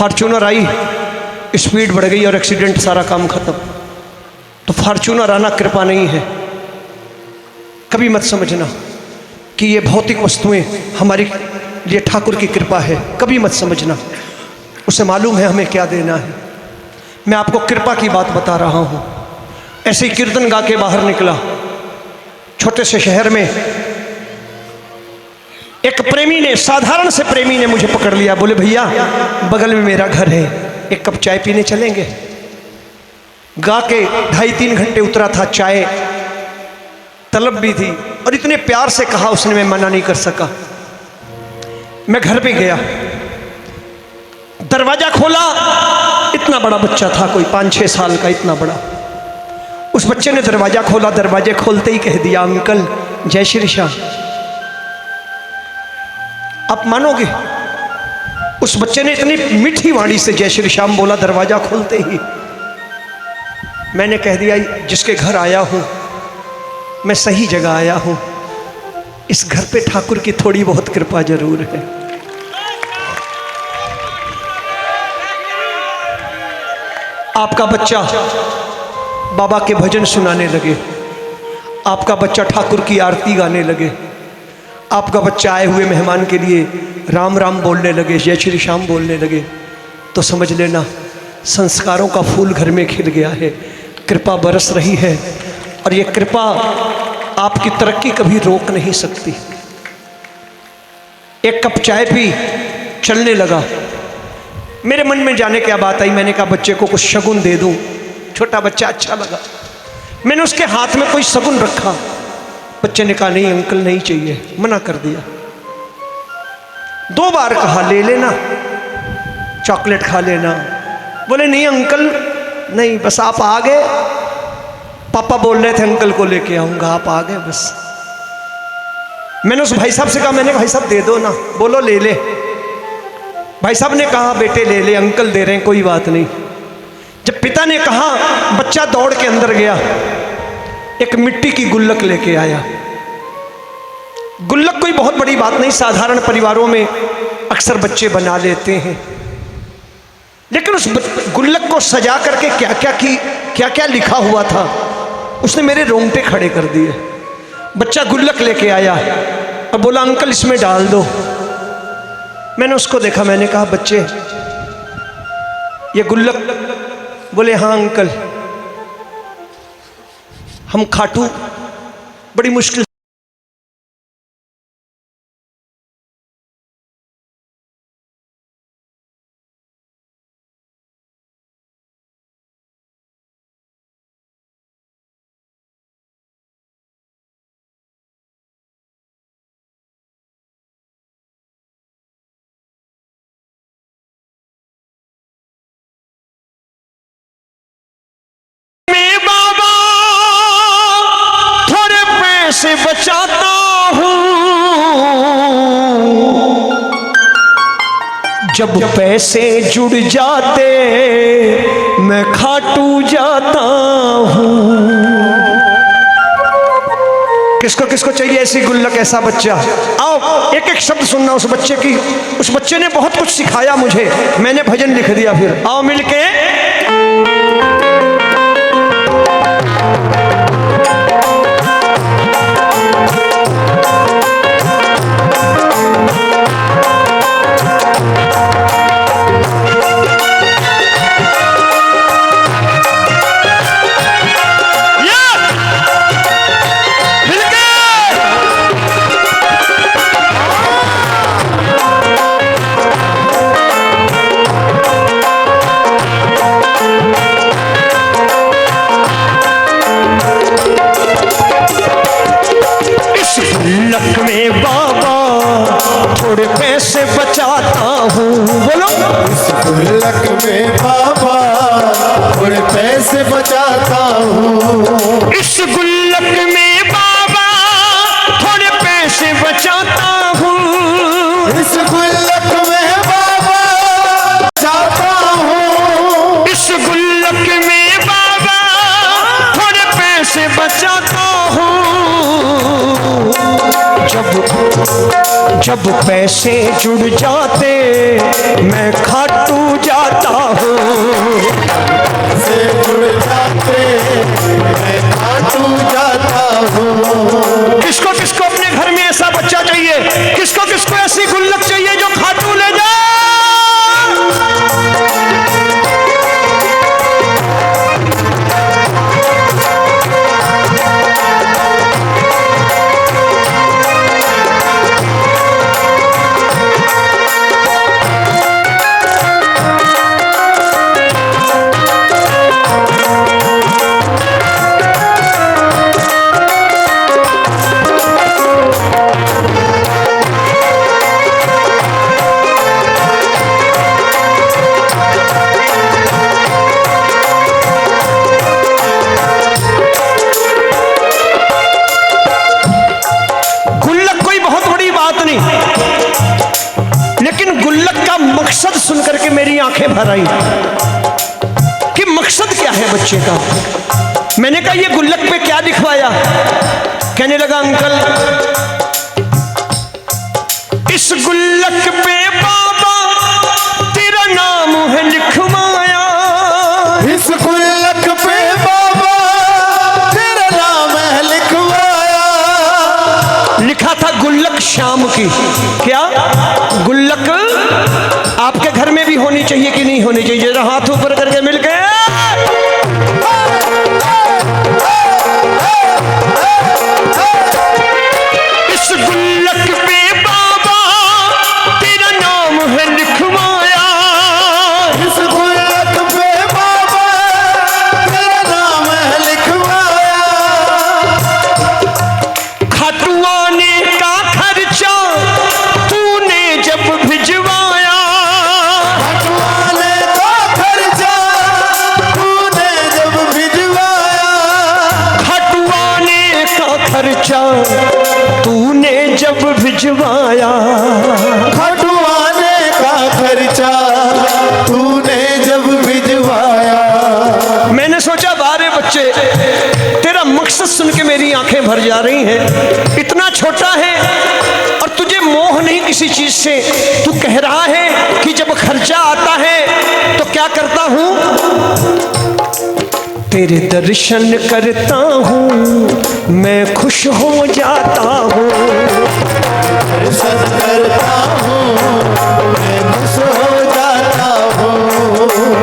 Fortuner आई, speed बढ़ गई और एक्सीडेंट, सारा काम खत्म। तो फॉर्चूनर आना कृपा नहीं है। कभी मत समझना कि ये भौतिक वस्तुएं हमारी लिए ठाकुर की कृपा है, कभी मत समझना। उसे मालूम है हमें क्या देना है। मैं आपको कृपा की बात बता रहा हूँ। ऐसे ही कीर्तन गा के बाहर निकला, छोटे से शहर में एक प्रेमी ने, साधारण से प्रेमी ने मुझे पकड़ लिया। बोले भैया बगल में मेरा घर है, एक कप चाय पीने चलेंगे। गा के 2.5-3 घंटे उतरा था, चाय तलब भी थी और इतने प्यार से कहा उसने, मैं मना नहीं कर सका। मैं घर पे गया, दरवाजा खोला, इतना बड़ा बच्चा था, कोई 5-6 साल का, इतना बड़ा। उस बच्चे ने दरवाजा खोला, दरवाजे खोलते ही कह दिया, अंकल जय श्री श्याम। आप मानोगे, उस बच्चे ने इतनी मीठी वाणी से जय श्री श्याम बोला दरवाजा खोलते ही। मैंने कह दिया, जिसके घर आया हूं मैं सही जगह आया हूं, इस घर पे ठाकुर की थोड़ी बहुत कृपा जरूर है। आपका बच्चा बाबा के भजन सुनाने लगे, आपका बच्चा ठाकुर की आरती गाने लगे, आपका बच्चा आए हुए मेहमान के लिए राम राम बोलने लगे, जय श्री श्याम बोलने लगे, तो समझ लेना संस्कारों का फूल घर में खिल गया है, कृपा बरस रही है। और ये कृपा आपकी तरक्की कभी रोक नहीं सकती। एक कप चाय पी, चलने लगा। मेरे मन में जाने क्या बात आई, मैंने कहा बच्चे को कुछ शगुन दे दूं। छोटा बच्चा, अच्छा लगा। मैंने उसके हाथ में कोई शगुन रखा। बच्चे ने कहा नहीं अंकल नहीं चाहिए, मना कर दिया। 2 बार कहा ले लेना, चॉकलेट खा लेना। बोले नहीं अंकल नहीं, बस आप आ गए, पापा बोल रहे थे अंकल को लेके आऊंगा, आप आ गए बस। मैंने उस भाई साहब से कहा, मैंने भाई साहब दे दो ना। बोलो ले ले। भाई साहब ने कहा बेटे ले ले, अंकल दे रहे हैं, कोई बात नहीं। जब पिता ने कहा, बच्चा दौड़ के अंदर गया, एक मिट्टी की गुल्लक लेके आया। गुल्लक कोई बहुत बड़ी बात नहीं, साधारण परिवारों में अक्सर बच्चे बना लेते हैं। लेकिन उस गुल्लक को सजा करके क्या क्या लिखा हुआ था, उसने मेरे रोंगटे खड़े कर दिए। बच्चा गुल्लक लेके आया और बोला अंकल इसमें डाल दो। मैंने उसको देखा, मैंने कहा बच्चे ये गुल्लक? बोले हाँ अंकल, हम खाटू बड़ी मुश्किल से बचाता हूँ, जब पैसे जुड़ जाते मैं खाटू जाता हूँ। किसको किसको चाहिए ऐसी गुल्लक, ऐसा बच्चा? आओ एक एक शब्द सुनना उस बच्चे की। उस बच्चे ने बहुत कुछ सिखाया मुझे, मैंने भजन लिख दिया। फिर आओ मिलके। गुल्लक में बाबा थोड़े पैसे बचाता हूँ। बोलो। इस गुल्लक में बाबा थोड़े पैसे बचाता हूँ। इस गुल्लक में बाबा थोड़े पैसे बचाता हूँ। इस गुल्लक में बाबा बचाता हूँ। इस गुल्लक में बाबा थोड़े पैसे बचाता हूँ। जब पैसे जुड़ जाते मैं खाटू जा जाता हूँ, से जुड़ जाते मैं खाटू जाता हूँ। किसको किसको अपने घर में ऐसा बच्चा चाहिए, किसको किसको ऐसी गुल्लक चाहिए जो खाटू ले जाए। मकसद सुनकर के मेरी आंखें भर आई कि मकसद क्या है बच्चे का। मैंने कहा ये गुल्लक पे क्या लिखवाया। कहने लगा अंकल इस गुल्लक पे बाबा तेरा नाम है लिखवाया। इस गुल्लक पे बाबा तेरा नाम है लिखवाया। लिखा था गुल्लक शाम की। क्या गुल्लक आपके घर में भी होनी चाहिए कि नहीं होनी चाहिए? जरा हाथ ऊपर करके मिल गए। इस गुल्लक पे बाबा तेरा नाम है लिखवाया। इस गुल्लक पे बाबा तेरा नाम है लिखवाया। खटुआने का खर्चा तूने जब भिजवाया। खटुआने का खर्चा तूने जब भिजवाया। खटुआने का खर्चा तूने जब भिजवाया। खटुआने का खर्चा तूने जब भिजवाया। मैंने सोचा बारे बच्चे तेरा मकसद सुन के मेरी आंखें भर जा रही हैं। इतना छोटा है और तुझे मोह नहीं किसी चीज से। तू कह रहा है कि जब खर्चा आता है तो क्या करता हूं? तेरे दर्शन करता हूं मैं खुश हो जाता हूं। दर्शन करता हूँ मैं खुश हो जाता हूँ।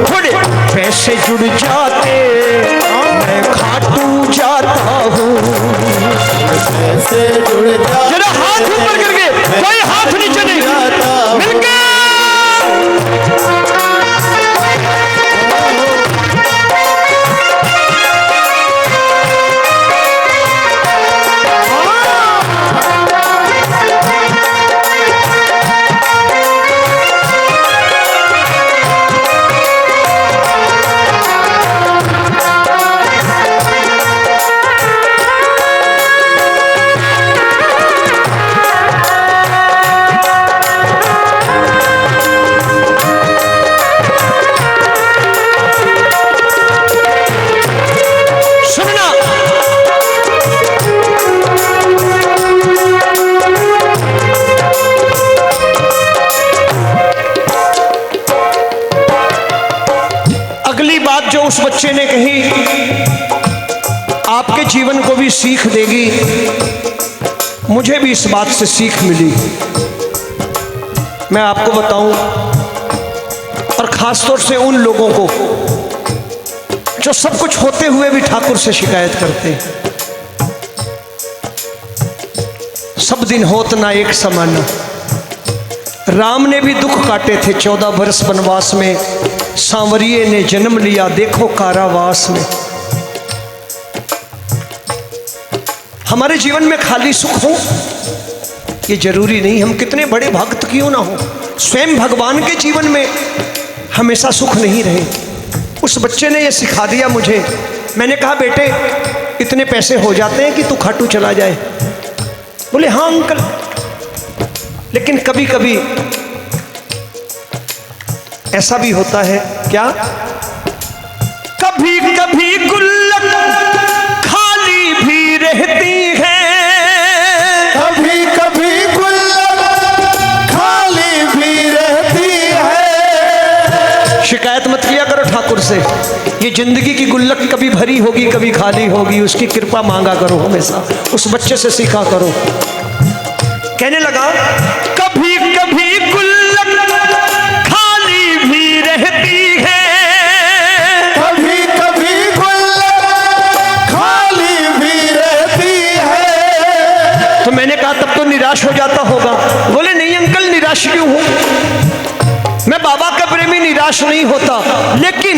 थोड़े पैसे जुड़ जाते मैं खाटू जाता हूँ। पैसे जुड़ जाते जरा हाथ ऊपर करके, कोई हाथ नीचे नहीं, मिलके उस बच्चे ने कही आपके जीवन को भी सीख देगी। मुझे भी इस बात से सीख मिली। मैं आपको बताऊं और खासतौर से उन लोगों को जो सब कुछ होते हुए भी ठाकुर से शिकायत करते हैं। सब दिन होत ना एक समान। राम ने भी दुख काटे थे 14 वर्ष वनवास में। सांवरिये ने जन्म लिया देखो कारावास में। हमारे जीवन में खाली सुख हो ये जरूरी नहीं। हम कितने बड़े भक्त क्यों ना हो, स्वयं भगवान के जीवन में हमेशा सुख नहीं रहे। उस बच्चे ने ये सिखा दिया मुझे। मैंने कहा बेटे इतने पैसे हो जाते हैं कि तू खाटू चला जाए? बोले हाँ अंकल, लेकिन कभी कभी ऐसा भी होता है। क्या? कभी कभी गुल्लक खाली भी रहती है। कभी कभी गुल्लक खाली भी रहती है। शिकायत मत किया करो ठाकुर से। ये जिंदगी की गुल्लक कभी भरी होगी कभी खाली होगी, उसकी कृपा मांगा करो हमेशा, उस बच्चे से सीखा करो। कहने लगा कभी कभी गुल्लक खाली भी रहती है, कभी कभी गुल्लक खाली भी रहती है। तो मैंने कहा तब तो निराश हो जाता होगा। बोले नहीं अंकल, निराश क्यों हूं, मैं बाबा का प्रेमी निराश नहीं होता, लेकिन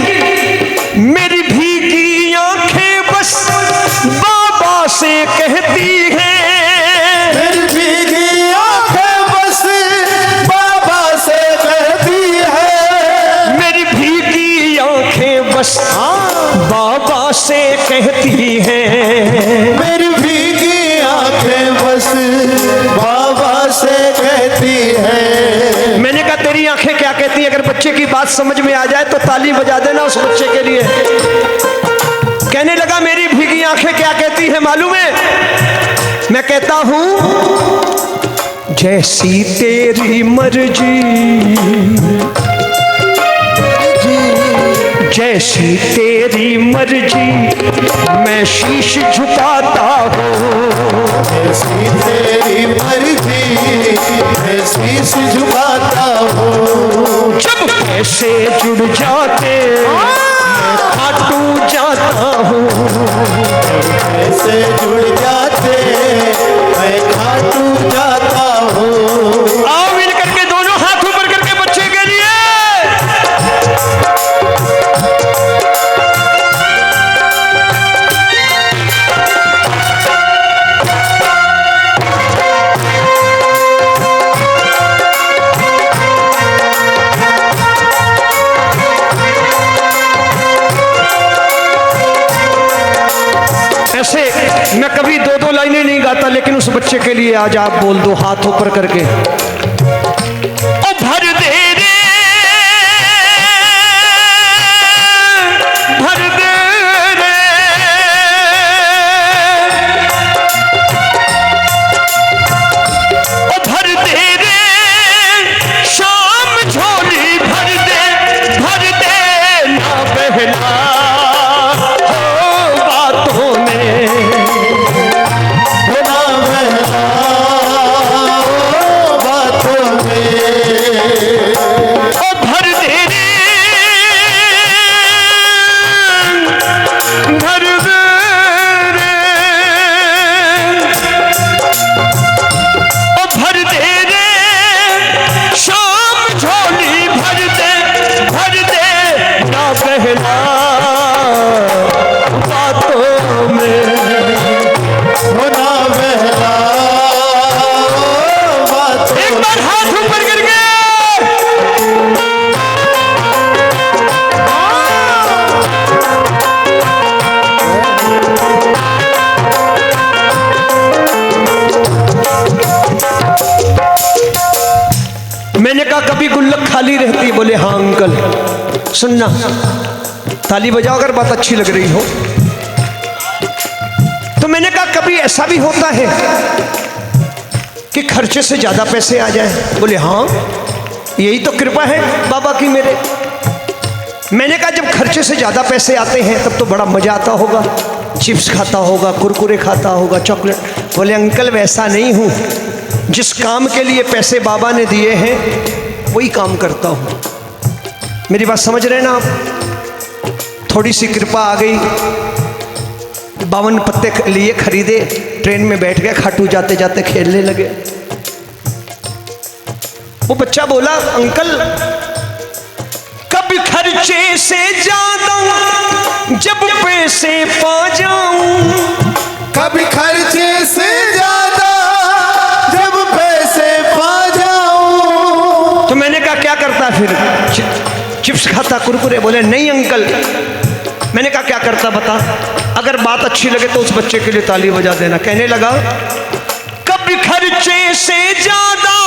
मेरी भीगी आंखें बस बाबा से कहती हैं, मेरी भीगी आंखें बस बाबा से कहती है, मेरी भीगी आंखें बस बाबा से कहती हैं, मेरी भीगी आंखें बस बाबा से कहती है। मैंने कहा तेरी आंखें क्या कहती हैं, अगर बच्चे की बात समझ में आ जाए तो ताली बजा देना उस बच्चे के लिए। कहने लगा मेरी भीगी आंखें क्या कहती है मालूम है, मैं कहता हूं जैसी तेरी मर्जी, जैसी तेरी मर्जी मैं शीश झुकाता हूँ, जैसी तेरी मर्जी मैं शीश झुकाता हूँ। जब पैसे जुड़ जाते मैं खाटू जाता हूँ, पैसे जुड़ जाते मैं खाटू जाता हूँ। आओ मिल करके दोनों हाथ ऊपर करके बच्चे के लिए। ऐसे मैं कभी दो दो लाइनें नहीं गाता, लेकिन उस बच्चे के लिए आज आप बोल दो हाथ ऊपर करके, ओ भर दे रे, भर दे रे, ओ भर दे रे, शाम झोली भर दे ना बहला मैंने कहा कभी गुल्लक खाली रहती, बोले हाँ अंकल। सुनना, ताली बजाओ अगर बात अच्छी लग रही हो। तो मैंने कहा कभी ऐसा भी होता है कि खर्चे से ज्यादा पैसे आ जाए, बोले हाँ यही तो कृपा है बाबा की मेरे। मैंने कहा जब खर्चे से ज्यादा पैसे आते हैं तब तो बड़ा मजा आता होगा, चिप्स खाता होगा, कुरकुरे खाता होगा, चॉकलेट। बोले अंकल वैसा नहीं हूँ, जिस काम के लिए पैसे बाबा ने दिए हैं वही काम करता हूँ। मेरी बात समझ रहे ना आप। थोड़ी सी कृपा आ गई, 52 पत्ते लिए खरीदे, ट्रेन में बैठ गए, खाटू जाते जाते खेलने लगे। वो बच्चा बोला अंकल कभी खर्चे से ज्यादा जब पैसे पा जाऊं, कभी खर्चे से ज्यादा जब पैसे पा जाऊं। तो मैंने कहा क्या करता फिर, चिप्स खाता, कुरकुरे? बोले नहीं अंकल। मैंने कहा क्या करता बता, अगर बात अच्छी लगे तो उस बच्चे के लिए ताली बजा देना। कहने लगा कभी खर्चे से ज्यादा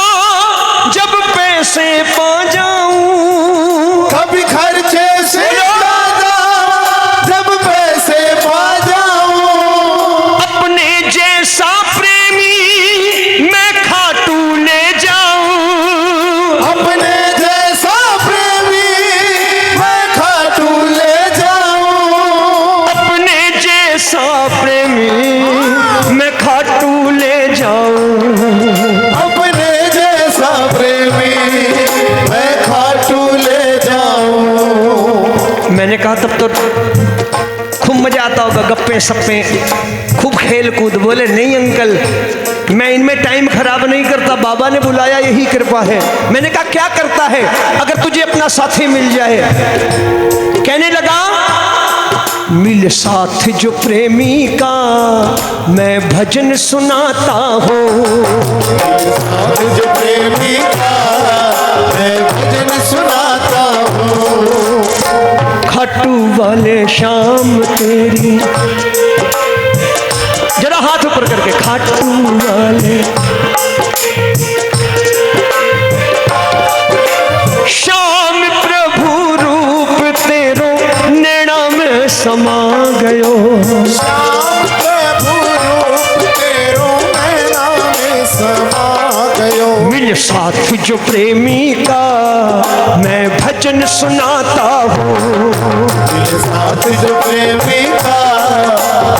जब पैसे पा जाऊं, कभी खर्चे से ज्यादा जब पैसे पा जाऊं। अपने जैसा प्रेमी मैं खाटू ले जाऊं, अपने जैसा प्रेमी कहा तब तो खूब मजा आता होगा, गप्पे सप्पे, खूब खेल कूद। बोले नहीं अंकल, मैं इनमें टाइम खराब नहीं करता, बाबा ने बुलाया यही कृपा है। मैंने कहा क्या करता है अगर तुझे अपना साथी मिल जाए? कहने लगा मिल साथ जो प्रेमी का मैं भजन सुनाता हूँ, साथ जो प्रेमी का मैं भजन सुनाता हूँ। खाटू वाले शाम तेरी, जरा हाथ ऊपर करके, खाटू वाले शाम प्रभु रूप तेरो नैना में समा गयो, श्याम प्रभु रूप तेरो नैना में समा गयो। मिल साथ जो प्रेमी का मैं भजन सुनाता हूँ, मिल साथ जो प्रेमी का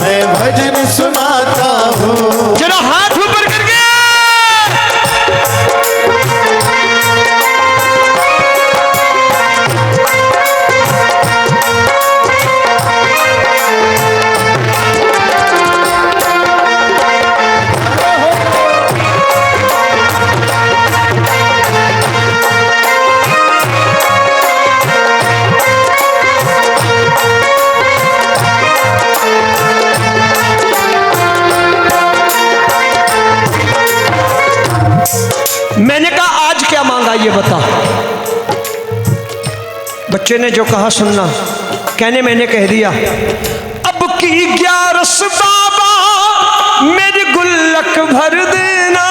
मैं भजन सुनाता हूँ। जरा हाथ ऊपर करके। मैंने कहा आज क्या मांगा ये बता। बच्चे ने जो कहा सुनना। कहने मैंने कह दिया अब की 11 बाबा मेरी गुल्लक भर देना,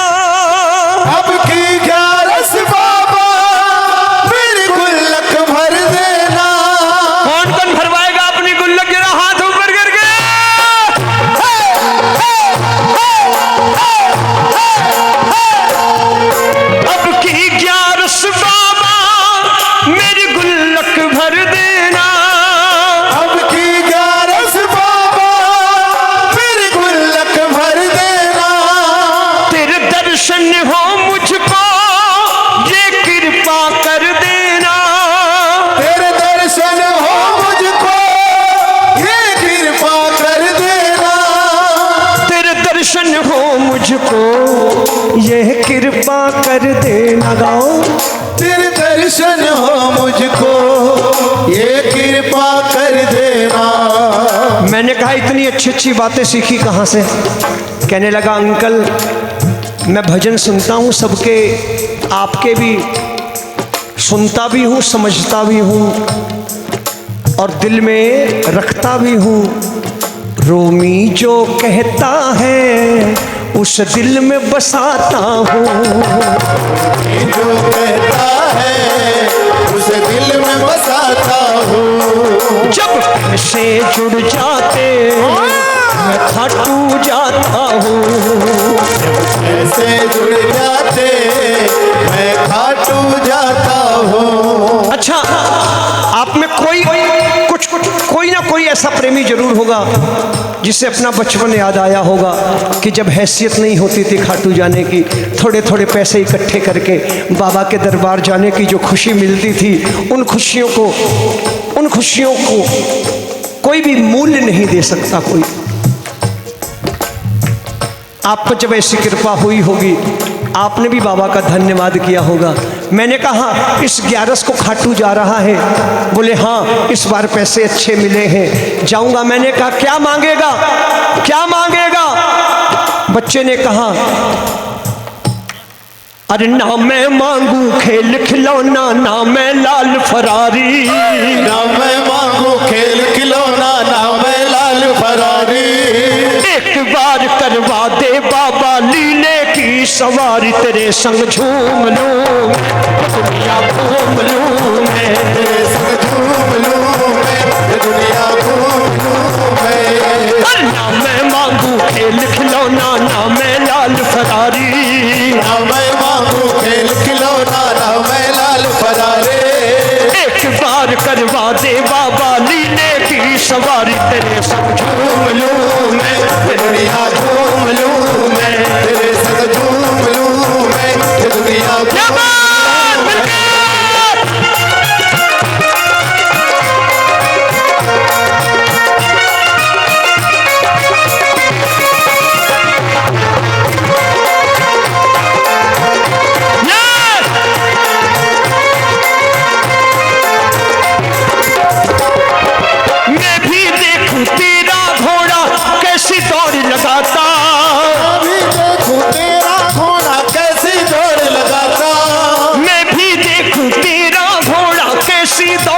अब की 11 बाबा मेरी गुल्लक भर देना। कौन कौन भरवाएगा अपनी गुल्लक? जरा हाथ ऊपर करके। अब की 11 बाबा मेरी गुल्लक भर देना, अब की 11 बाबा मेरी गुल्लक भर देना। तेरे दर्शन हो मुझको ये कृपा कर देना, तेरे दर्शन हो मुझको ये कृपा कर देना। तेरे दर्शन हो मुझको यह कृपा कर देना। गाओ तेरे दर्शन हो मुझको ये कृपा कर देना। मैंने कहा इतनी अच्छी अच्छी बातें सीखी कहाँ से? कहने लगा अंकल मैं भजन सुनता हूँ सबके, आपके भी सुनता भी हूँ, समझता भी हूँ और दिल में रखता भी हूँ। रोमी जो कहता है उस दिल में बसाता हूँ, जो कहता है उस दिल में बसाता हूँ। जब से जुड़ जाते मैं खाटू जाता हूँ, ऐसे जुड़ जाते मैं खाटू जाता हूँ। अच्छा आप में कोई ना कोई ऐसा प्रेमी जरूर होगा जिसे अपना बचपन याद आया होगा कि जब हैसियत नहीं होती थी खाटू जाने की, थोड़े थोड़े पैसे इकट्ठे करके बाबा के दरबार जाने की जो खुशी मिलती थी, उन खुशियों को कोई भी मूल्य नहीं दे सकता कोई। आप पर जब ऐसी कृपा हुई होगी आपने भी बाबा का धन्यवाद किया होगा। मैंने कहा इस 11 को खाटू जा रहा है? बोले हाँ इस बार पैसे अच्छे मिले हैं, जाऊंगा। मैंने कहा क्या मांगेगा, क्या मांगेगा? बच्चे ने कहा अरे ना मैं मांगू खेल खिलौना, ना मैं लाल फरारी, ना मैं मांगू खेल खिलौना, ना मैं लाल फरारी। एक बार करवा दे बाबा लीले की सवारी, तेरे संग झूम लूं दुनिया घूम लूं मैं, तेरे संग झूम लूं मैं दुनिया घूम लूं मैं। ना मैं मांगू खेल खिलौना, ना मैं लाल फरारी, ना मैं मांगू खेल खिलौना, ना मैं लाल फरारी। एक बार करवा दे बाबा लीले की सवारी, तेरे संग झूम लूं मैं दुनिया घूम लूं मैं, तेरे संग झूम लूं मैं दुनिया घूम लूं मैं।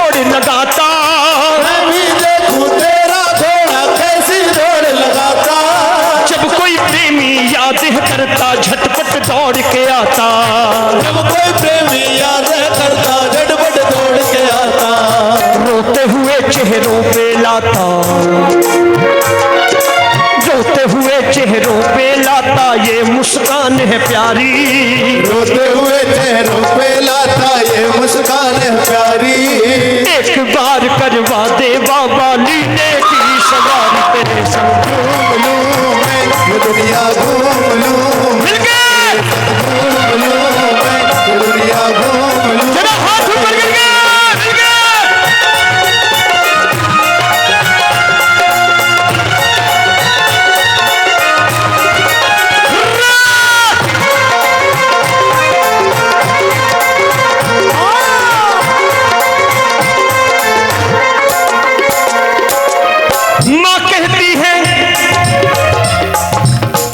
दौड़ लगाता, मैं भी देखूं तेरा घोड़ा कैसी दौड़ लगाता। जब कोई प्रेमी याद करता झटपट दौड़ के आता, जब कोई प्रेमी याद करता झटपट दौड़ के आता। रोते हुए चेहरों पे लाता, रोते हुए चेहरों पे लाता ये मुस्कान है प्यारी। रोते हुए चेहरों पे लाता ये मुस्कान है प्यारी। एक बार करवा दे बाबा लीले की सवारी, तेरे संग घूम लूं मैं ये दुनिया घूम लूं, मिल गए। घूम लूं मैं ये दुनिया घूम लूं। जरा हाथ ऊपर करके मिल गए।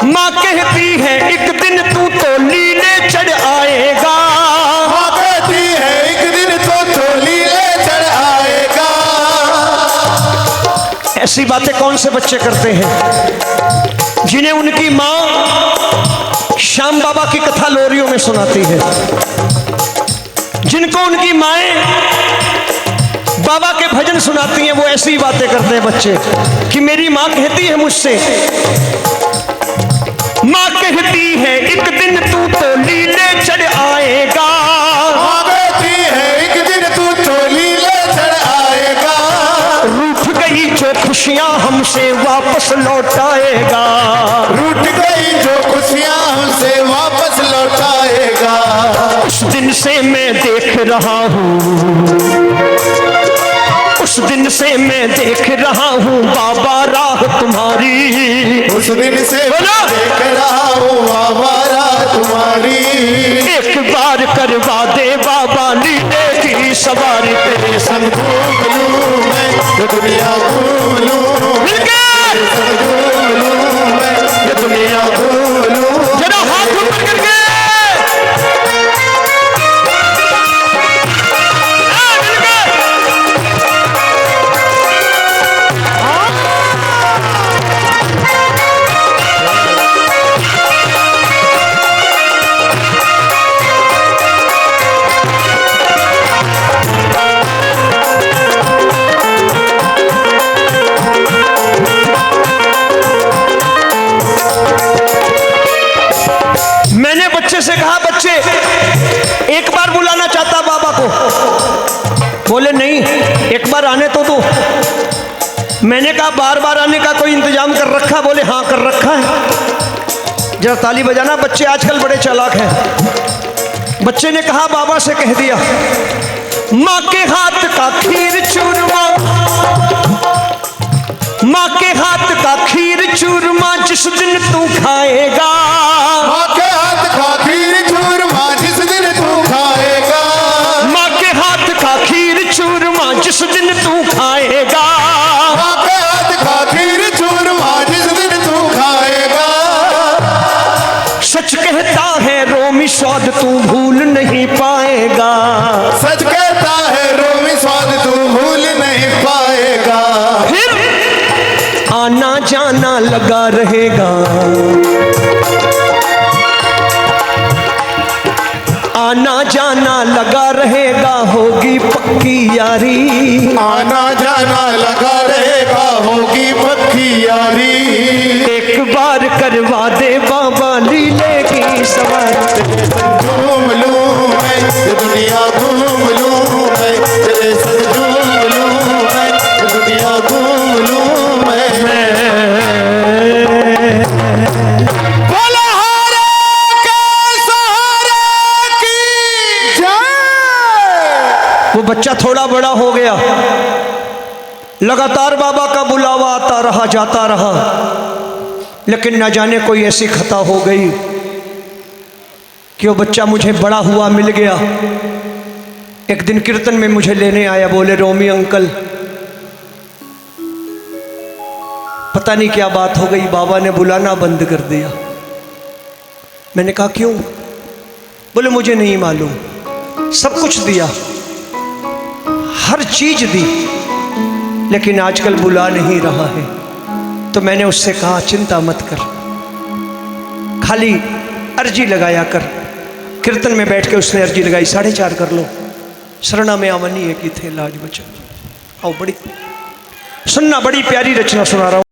माँ कहती है एक दिन तू तो लीले चढ़ आएगा। माँ कहती है एक दिन तो लीले चढ़ आएगा। ऐसी बातें कौन से बच्चे करते हैं जिन्हें उनकी माँ श्याम बाबा की कथा लोरियों में सुनाती है, जिनको उनकी माएं बाबा के भजन सुनाती हैं, वो ऐसी बातें करते हैं बच्चे कि मेरी माँ कहती है मुझसे, माँ कहती है एक दिन तू तो लीले चढ़ आएगा। माँ कहती है एक दिन तू तो लीले चढ़ आएगा। रूठ गई जो खुशियाँ हमसे वापस लौटाएगा, रूठ गई जो खुशियाँ हमसे वापस लौटाएगा। उस दिन से मैं देख रहा हूँ, उस दिन से मैं देख रहा हूँ बाबा राह तुम्हारी। उस दिन से बोलो। देख रहा हूँ आवारा तुम्हारी। एक बार करवा दे बाबा लीले की सवारी, तेरे संग घूम लूं मैं ये दुनिया घूम लूं, मिल गए। घूम लूं मैं ये दुनिया घूम लूं। जरा हाथ ऊपर करके मिल गए। मैंने बच्चे से कहा, बच्चे एक बार बुलाना चाहता बाबा को। बोले नहीं, एक बार आने तो दो। मैंने कहा बार बार आने का कोई इंतजाम कर रखा? बोले हाँ कर रखा है। जरा ताली बजाना, बच्चे आजकल बड़े चालाक हैं। बच्चे ने कहा बाबा से कह दिया, माँ के हाथ का खीर चूरमा, माँ के हाथ का खीर चूरमा जिस दिन तू खाएगा। माँ के हाथ का खीर चूरमा जिस दिन तू खाएगा। माँ के हाथ का खीर चूरमा जिस दिन तू खाएगा। माँ के हाथ का खीर चूरमा जिस दिन तू खाएगा। सच कहता है रोमी स्वाद तू भूल नहीं पाएगा। सच कहता है रोमी स्वाद तू भूल नहीं पाएगा। फिर आना जाना लगा रहेगा, आना जाना लगा रहेगा, होगी पक्की यारी। आना जाना लगा रहेगा, होगी पक्की यारी। एक बार करवा दे बाबा लीले की सवारी, घूम लूं मैं ये दुनिया घूम लूं मैं, तेरे संग झूम लूं मैं ये दुनिया घूम लूं मैं। बोलो हरे के सहारे की जय। वो बच्चा थोड़ा बड़ा हो गया, लगातार बाबा का बुलावा आता रहा जाता रहा, लेकिन न जाने कोई ऐसी खता हो गई कि वो बच्चा मुझे बड़ा हुआ मिल गया। एक दिन कीर्तन में मुझे लेने आया, बोले रोमी अंकल पता नहीं क्या बात हो गई, बाबा ने बुलाना बंद कर दिया। मैंने कहा क्यों? बोले मुझे नहीं मालूम, सब कुछ दिया, हर चीज दी, लेकिन आजकल बुला नहीं रहा है। तो मैंने उससे कहा चिंता मत कर, खाली अर्जी लगाया कर। कीर्तन में बैठ के उसने अर्जी लगाई 4:30 कर लो, शरणा में आवनी है कि थे लाज बचा। आओ, बड़ी सुनना, बड़ी प्यारी रचना सुना रहा हूं।